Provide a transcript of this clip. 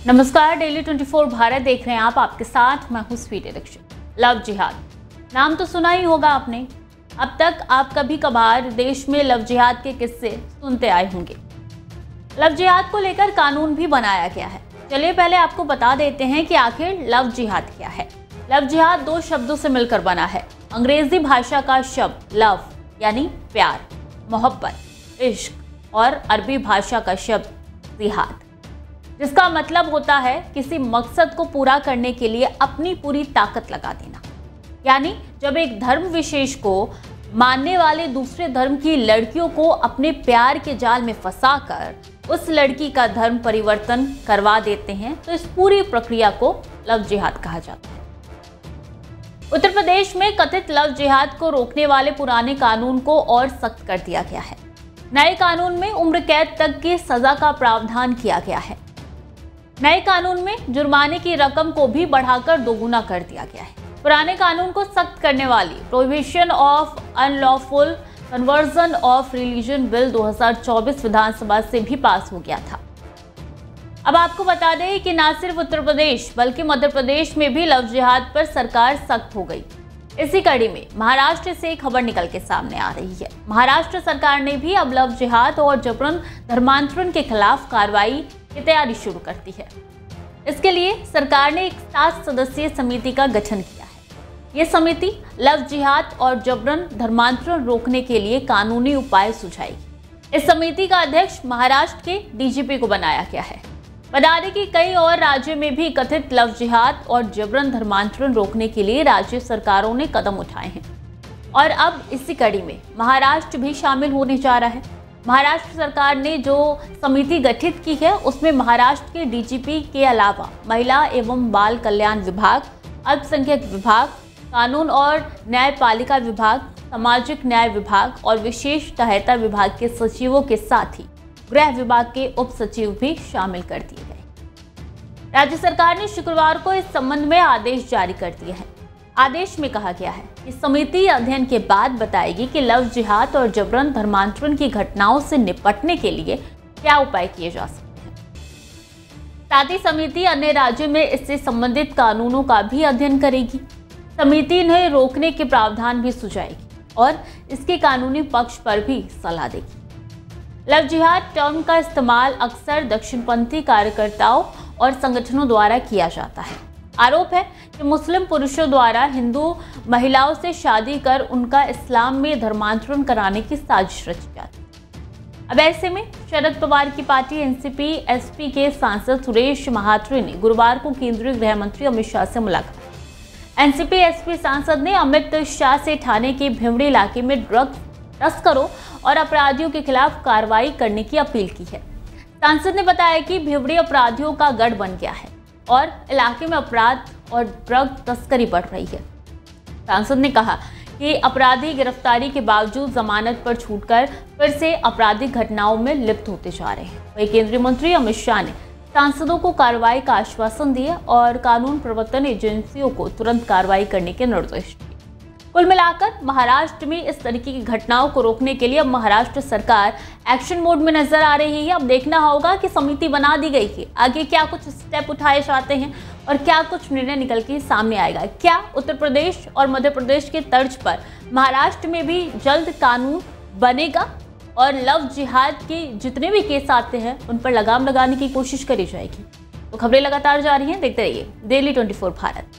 नमस्कार, डेली 24 भारत देख रहे हैं आप। आपके साथ मैं हूं स्वीटी दीक्षित। लव जिहाद नाम तो सुना ही होगा आपने। अब तक आप कभी कभार देश में लव जिहाद के किस्से सुनते आए होंगे। लव जिहाद को लेकर कानून भी बनाया गया है। चलिए पहले आपको बता देते हैं कि आखिर लव जिहाद क्या है। लव जिहाद दो शब्दों से मिलकर बना है। अंग्रेजी भाषा का शब्द लव यानी प्यार, मोहब्बत, इश्क और अरबी भाषा का शब्द जिहाद, जिसका मतलब होता है किसी मकसद को पूरा करने के लिए अपनी पूरी ताकत लगा देना। यानी जब एक धर्म विशेष को मानने वाले दूसरे धर्म की लड़कियों को अपने प्यार के जाल में फंसाकर उस लड़की का धर्म परिवर्तन करवा देते हैं, तो इस पूरी प्रक्रिया को लव जिहाद कहा जाता है। उत्तर प्रदेश में कथित लव जिहाद को रोकने वाले पुराने कानून को और सख्त कर दिया गया है। नए कानून में उम्र कैद तक की सजा का प्रावधान किया गया है। नए कानून में जुर्माने की रकम को भी बढ़ाकर दोगुना कर दिया गया है। पुराने कानून को सख्त करने वाली prohibition of unlawful conversion of religion bill 2024 विधानसभा से भी पास हो गया था। अब आपको बता दें कि न सिर्फ उत्तर प्रदेश बल्कि मध्य प्रदेश में भी लव जिहाद पर सरकार सख्त हो गई। इसी कड़ी में महाराष्ट्र से खबर निकल के सामने आ रही है। महाराष्ट्र सरकार ने भी अब लव जिहाद और जबरन धर्मांतरण के खिलाफ कार्रवाई की तैयारी शुरू कर दी है। इसके लिए सरकार ने एक 7 सदस्यीय समिति का गठन किया है। ये समिति लव जिहाद और जबरन धर्मांतरण रोकने के लिए कानूनी उपाय सुझाएगी। इस समिति का अध्यक्ष महाराष्ट्र के डीजीपी को बनाया गया है। बता दें कि कई और राज्यों में भी कथित लव जिहाद और जबरन धर्मांतरण रोकने के लिए राज्य सरकारों ने कदम उठाए हैं और अब इसी कड़ी में महाराष्ट्र भी शामिल होने जा रहा है। महाराष्ट्र सरकार ने जो समिति गठित की है उसमें महाराष्ट्र के डीजीपी के अलावा महिला एवं बाल कल्याण विभाग, अल्पसंख्यक विभाग, कानून और न्यायपालिका विभाग, सामाजिक न्याय विभाग और विशेष सहायता विभाग के सचिवों के साथ ही गृह विभाग के उप सचिव भी शामिल कर दिए गए। राज्य सरकार ने शुक्रवार को इस संबंध में आदेश जारी कर दिए हैं। आदेश में कहा गया है कि समिति अध्ययन के बाद बताएगी कि लव जिहाद और जबरन धर्मांतरण की घटनाओं से निपटने के लिए क्या उपाय किए जा सकते हैं। साथ ही समिति अन्य राज्यों में इससे संबंधित कानूनों का भी अध्ययन करेगी। समिति इन्हें रोकने के प्रावधान भी सुझाएगी और इसके कानूनी पक्ष पर भी सलाह देगी। लव जिहाद टर्म का इस्तेमाल अक्सर दक्षिणपंथी कार्यकर्ताओं और संगठनों द्वारा किया जाता है। आरोप है कि मुस्लिम पुरुषों द्वारा हिंदू महिलाओं से शादी कर उनका इस्लाम में धर्मांतरण कराने की साजिश रची जाती है। अब ऐसे में शरद पवार की पार्टी एनसीपी एसपी के सांसद सुरेश महात्रे ने गुरुवार को केंद्रीय गृह मंत्री अमित शाह से मुलाकात। एनसीपी एसपी सांसद ने अमित शाह से ठाणे के भिवड़ी इलाके में ड्रग्स तस्करों और अपराधियों के खिलाफ कार्रवाई करने की अपील की है। सांसद ने बताया कि भिवड़ी अपराधियों का गढ़ बन गया है और इलाके में अपराध और ड्रग तस्करी बढ़ रही है। सांसद ने कहा कि अपराधी गिरफ्तारी के बावजूद जमानत पर छूटकर फिर से आपराधिक घटनाओं में लिप्त होते जा रहे हैं। वहीं केंद्रीय मंत्री अमित शाह ने सांसदों को कार्रवाई का आश्वासन दिया और कानून प्रवर्तन एजेंसियों को तुरंत कार्रवाई करने के निर्देश दिए। कुल मिलाकर महाराष्ट्र में इस तरीके की घटनाओं को रोकने के लिए अब महाराष्ट्र सरकार एक्शन मोड में नजर आ रही है। अब देखना होगा कि समिति बना दी गई है, आगे क्या कुछ स्टेप उठाए जाते हैं और क्या कुछ निर्णय निकल के सामने आएगा। क्या उत्तर प्रदेश और मध्य प्रदेश के तर्ज पर महाराष्ट्र में भी जल्द कानून बनेगा और लव जिहाद के जितने भी केस आते हैं उन पर लगाम लगाने की कोशिश करी जाएगी। तो खबरें लगातार जारी हैं, देखते रहिए डेली 24 भारत।